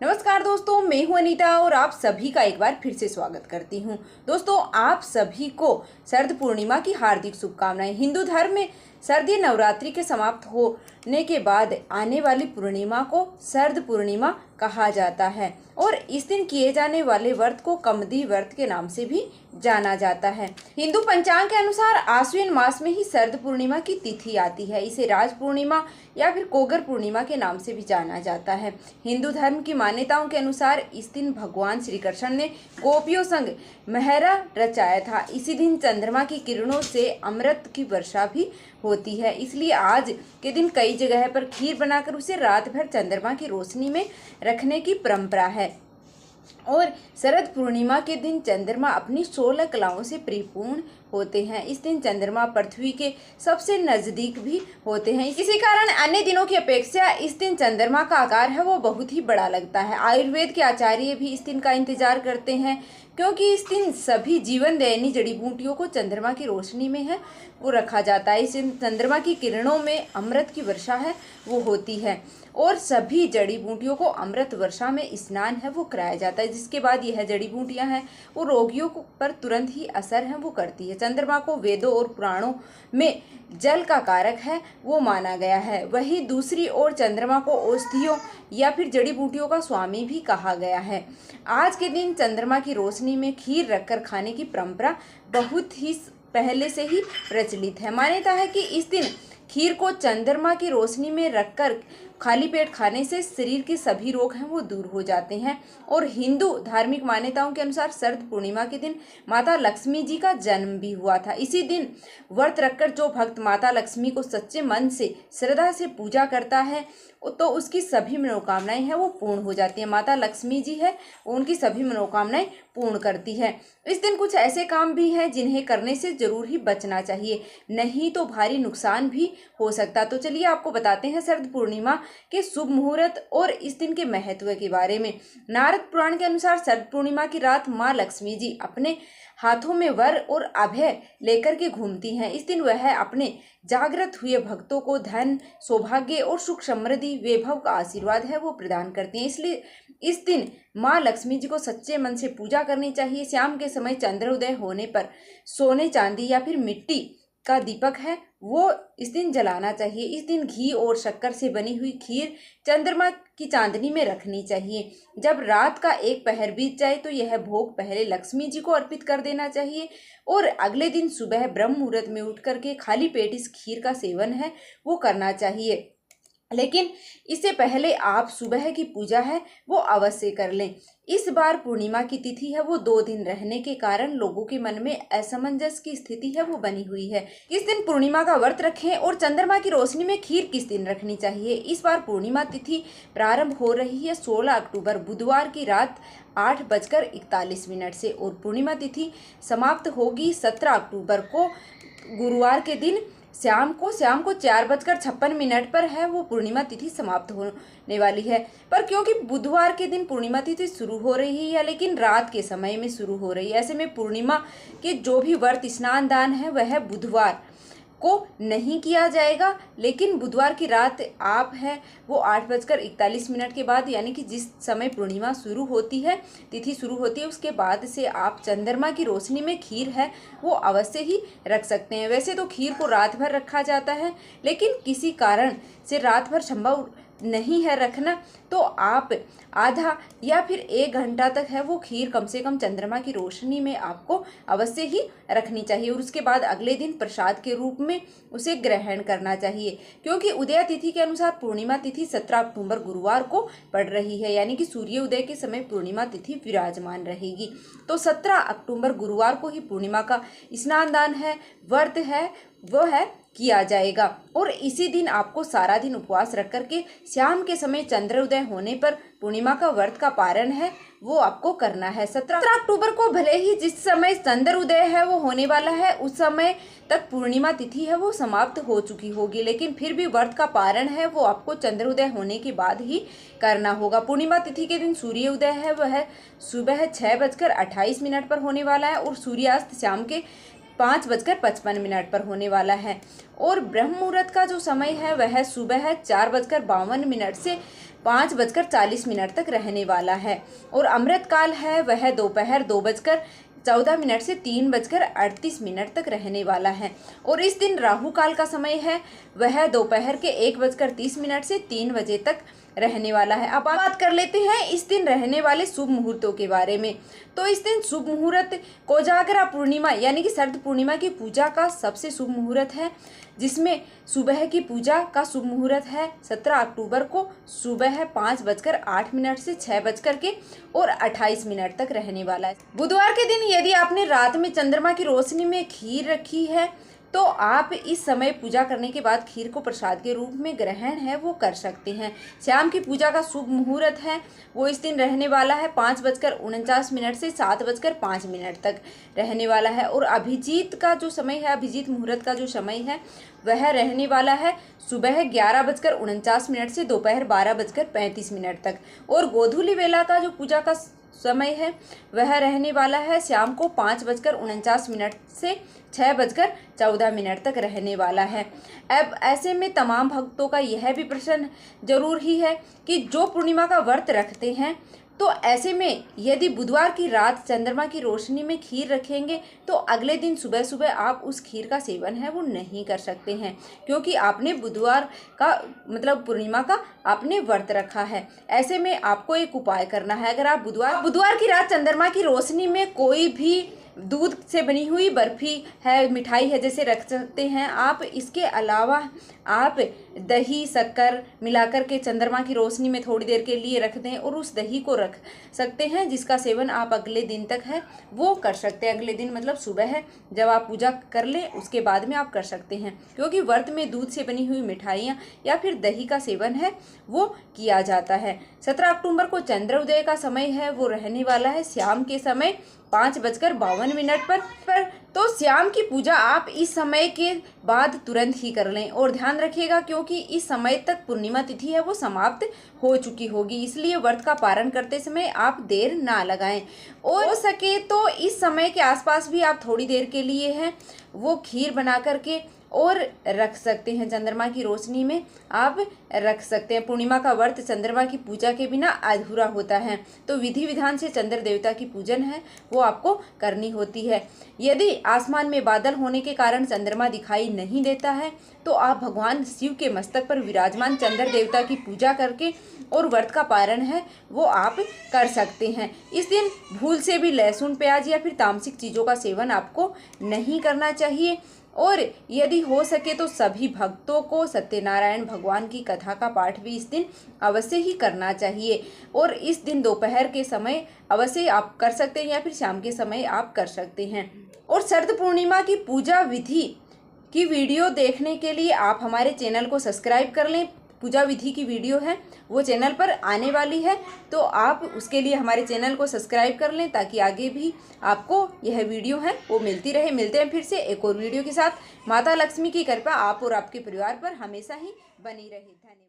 नमस्कार दोस्तों, मैं हूं अनीता और आप सभी का एक बार फिर से स्वागत करती हूं। दोस्तों, आप सभी को शरद पूर्णिमा की हार्दिक शुभकामनाएं। हिंदू धर्म में शारदीय नवरात्रि के समाप्त होने के बाद आने वाली पूर्णिमा को शरद पूर्णिमा कहा जाता है और इस दिन किए जाने वाले व्रत को कमदी व्रत के नाम से भी जाना जाता है। हिंदू पंचांग के अनुसार आश्विन मास में ही शरद पूर्णिमा की तिथि आती है। इसे राज पूर्णिमा या फिर कोगर पूर्णिमा के नाम से भी जाना जाता है। हिंदू धर्म की मान्यताओं के अनुसार इस दिन भगवान श्री कृष्ण ने गोपियों संग मेहरा रचाया था। इसी दिन चंद्रमा की किरणों से अमृत की वर्षा भी होती है, इसलिए आज के दिन कई जगह पर खीर बनाकर उसे रात भर चंद्रमा की रोशनी में रखने की परंपरा है। और शरद पूर्णिमा के दिन चंद्रमा अपनी 16 कलाओं से परिपूर्ण होते हैं। इस दिन चंद्रमा पृथ्वी के सबसे नजदीक भी होते हैं। इसी कारण अन्य दिनों की अपेक्षा इस दिन चंद्रमा का आकार है वो बहुत ही बड़ा लगता है। आयुर्वेद के आचार्य भी इस दिन का इंतजार करते हैं, क्योंकि इस दिन सभी जीवन दायिनी जड़ी बूटियों को चंद्रमा की रोशनी में है वो रखा जाता है। इस दिन चंद्रमा की किरणों में अमृत की वर्षा है वो होती है और सभी जड़ी बूटियों को अमृत वर्षा में स्नान है वो कराया जाता है, जिसके बाद यह जड़ी बूटियां हैं वो रोगियों पर तुरंत ही असर है वो करती है। चंद्रमा को वेदों और पुराणों में जल का कारक है वो माना गया है। वही दूसरी ओर चंद्रमा को औषधियों या फिर जड़ी बूटियों का स्वामी भी कहा गया है। आज के दिन चंद्रमा की रोशनी में खीर रखकर खाने की परंपरा बहुत ही पहले से ही प्रचलित है। मान्यता है कि इस दिन खीर को चंद्रमा की रोशनी में रखकर खाली पेट खाने से शरीर के सभी रोग हैं वो दूर हो जाते हैं। और हिंदू धार्मिक मान्यताओं के अनुसार शरद पूर्णिमा के दिन माता लक्ष्मी जी का जन्म भी हुआ था। इसी दिन व्रत रखकर जो भक्त माता लक्ष्मी को सच्चे मन से श्रद्धा से पूजा करता है तो उसकी सभी मनोकामनाएं हैं वो पूर्ण हो जाती है। माता लक्ष्मी जी है उनकी सभी मनोकामनाएं पूर्ण करती है। इस दिन कुछ ऐसे काम भी हैं जिन्हें करने से जरूर ही बचना चाहिए, नहीं तो भारी नुकसान भी हो सकता। तो चलिए आपको बताते हैं शरद पूर्णिमा के शुभ मुहूर्त और इस दिन के महत्व के बारे में। नारद पुराण के अनुसार शरद पूर्णिमा की रात माँ लक्ष्मी जी अपने हाथों में वर और अभय लेकर के घूमती हैं। इस दिन वह अपने जागृत हुए भक्तों को धन, सौभाग्य और सुख, समृद्धि, वैभव का आशीर्वाद है वो प्रदान करती हैं। इसलिए इस दिन माँ लक्ष्मी जी को सच्चे मन से पूजा करनी चाहिए। शाम के समय चंद्रोदय होने पर सोने, चांदी या फिर मिट्टी का दीपक है वो इस दिन जलाना चाहिए। इस दिन घी और शक्कर से बनी हुई खीर चंद्रमा की चांदनी में रखनी चाहिए। जब रात का एक पहर बीत जाए तो यह भोग पहले लक्ष्मी जी को अर्पित कर देना चाहिए और अगले दिन सुबह ब्रह्म मुहूर्त में उठ करके खाली पेट इस खीर का सेवन है वो करना चाहिए। लेकिन इससे पहले आप सुबह की पूजा है वो अवश्य कर लें। इस बार पूर्णिमा की तिथि है वो 2 दिन रहने के कारण लोगों के मन में असमंजस की स्थिति है वो बनी हुई है। किस दिन पूर्णिमा का व्रत रखें और चंद्रमा की रोशनी में खीर किस दिन रखनी चाहिए। इस बार पूर्णिमा तिथि प्रारंभ हो रही है 16 अक्टूबर बुधवार की रात 8:41 से और पूर्णिमा तिथि समाप्त होगी 17 अक्टूबर को गुरुवार के दिन शाम को 4:56 पर है वो पूर्णिमा तिथि समाप्त होने वाली है। पर क्योंकि बुधवार के दिन पूर्णिमा तिथि शुरू हो रही है लेकिन रात के समय में शुरू हो रही है, ऐसे में पूर्णिमा के जो भी व्रत स्नान दान है वह बुधवार को नहीं किया जाएगा। लेकिन बुधवार की रात आप है वो 8:41 के बाद, यानी कि जिस समय पूर्णिमा शुरू होती है, तिथि शुरू होती है, उसके बाद से आप चंद्रमा की रोशनी में खीर है वो अवश्य ही रख सकते हैं। वैसे तो खीर को रात भर रखा जाता है, लेकिन किसी कारण से रात भर संभव नहीं है रखना तो आप आधा या फिर 1 घंटा तक है वो खीर कम से कम चंद्रमा की रोशनी में आपको अवश्य ही रखनी चाहिए और उसके बाद अगले दिन प्रसाद के रूप में उसे ग्रहण करना चाहिए। क्योंकि उदय तिथि के अनुसार पूर्णिमा तिथि 17 अक्टूबर गुरुवार को पड़ रही है, यानी कि सूर्य उदय के समय पूर्णिमा तिथि विराजमान रहेगी। तो 17 अक्टूबर गुरुवार को ही पूर्णिमा का स्नान दान है व्रत है वो है किया जाएगा और इसी दिन आपको सारा दिन उपवास रख करके शाम के समय चंद्रोदय होने पर पूर्णिमा का व्रत का पारण है वो आपको करना है। 17 अक्टूबर को भले ही जिस समय चंद्रोदय है वो होने वाला है उस समय तक पूर्णिमा तिथि है वो समाप्त हो चुकी होगी, लेकिन फिर भी व्रत का पारण है वो आपको चंद्रोदय होने के बाद ही करना होगा। पूर्णिमा तिथि के दिन सूर्य उदय है वह सुबह 6:28 पर होने वाला है और सूर्यास्त शाम के 5:55 पर होने वाला है और ब्रह्म मुहूर्त का जो समय है वह सुबह 4:52 से 5:40 तक रहने वाला है। और अमृत काल है वह दोपहर 2:14 से 3:38 तक रहने वाला है। और इस दिन राहु काल का समय है वह दोपहर के 1:30 से 3 बजे तक रहने वाला है। अब बात कर लेते हैं इस दिन रहने वाले शुभ मुहूर्तों के बारे में। तो इस दिन शुभ मुहूर्त कोजागरा पूर्णिमा यानी कि शरद पूर्णिमा की पूजा का सबसे शुभ मुहूर्त है, जिसमें सुबह की पूजा का शुभ मुहूर्त है 17 अक्टूबर को सुबह 5:08 से 6:28 तक रहने वाला है। बुधवार के दिन यदि आपने रात में चंद्रमा की रोशनी में खीर रखी है तो आप इस समय पूजा करने के बाद खीर को प्रसाद के रूप में ग्रहण है वो कर सकते हैं। शाम की पूजा का शुभ मुहूर्त है वो इस दिन रहने वाला है 5:49 से 7:05 तक रहने वाला है। और अभिजीत का जो समय है, अभिजीत मुहूर्त का जो समय है वह रहने वाला है सुबह 11:49 से दोपहर 12:35 तक। और गोधूली वेला का जो पूजा का समय है वह रहने वाला है शाम को 5:49 से 6:14 तक रहने वाला है। अब ऐसे में तमाम भक्तों का यह भी प्रश्न जरूर ही है कि जो पूर्णिमा का व्रत रखते हैं तो ऐसे में यदि बुधवार की रात चंद्रमा की रोशनी में खीर रखेंगे तो अगले दिन सुबह सुबह आप उस खीर का सेवन है वो नहीं कर सकते हैं, क्योंकि आपने बुधवार का मतलब पूर्णिमा का आपने व्रत रखा है। ऐसे में आपको एक उपाय करना है। अगर आप बुधवार की रात चंद्रमा की रोशनी में कोई भी दूध से बनी हुई बर्फी है, मिठाई है जैसे रख सकते हैं आप। इसके अलावा आप दही शक्कर मिलाकर के चंद्रमा की रोशनी में थोड़ी देर के लिए रख दें और उस दही को रख सकते हैं, जिसका सेवन आप अगले दिन तक है वो कर सकते हैं। अगले दिन मतलब सुबह है जब आप पूजा कर लें उसके बाद में आप कर सकते हैं, क्योंकि व्रत में दूध से बनी हुई मिठाइयाँ या फिर दही का सेवन है वो किया जाता है। 17 अक्टूबर को चंद्र उदय का समय है वो रहने वाला है शाम के समय 5:52 पर। तो शाम की पूजा आप इस समय के बाद तुरंत ही कर लें और ध्यान रखिएगा, क्योंकि इस समय तक पूर्णिमा तिथि है वो समाप्त हो चुकी होगी, इसलिए व्रत का पारण करते समय आप देर ना लगाएं। और हो सके तो इस समय के आसपास भी आप थोड़ी देर के लिए हैं वो खीर बना करके और रख सकते हैं, चंद्रमा की रोशनी में आप रख सकते हैं। पूर्णिमा का व्रत चंद्रमा की पूजा के बिना अधूरा होता है, तो विधि विधान से चंद्र देवता की पूजन है वो आपको करनी होती है। यदि आसमान में बादल होने के कारण चंद्रमा दिखाई नहीं देता है तो आप भगवान शिव के मस्तक पर विराजमान चंद्र देवता की पूजा करके और व्रत का पारण है वो आप कर सकते हैं। इस दिन भूल से भी लहसुन प्याज या फिर तामसिक चीज़ों का सेवन आपको नहीं करना चाहिए। और यदि हो सके तो सभी भक्तों को सत्यनारायण भगवान की कथा का पाठ भी इस दिन अवश्य ही करना चाहिए। और इस दिन दोपहर के समय अवश्य आप कर सकते हैं या फिर शाम के समय आप कर सकते हैं। और शरद पूर्णिमा की पूजा विधि की वीडियो देखने के लिए आप हमारे चैनल को सब्सक्राइब कर लें। पूजा विधि की वीडियो है वो चैनल पर आने वाली है, तो आप उसके लिए हमारे चैनल को सब्सक्राइब कर लें ताकि आगे भी आपको यह वीडियो है वो मिलती रहे। मिलते हैं फिर से एक और वीडियो के साथ। माता लक्ष्मी की कृपा आप और आपके परिवार पर हमेशा ही बनी रहे। धन्यवाद।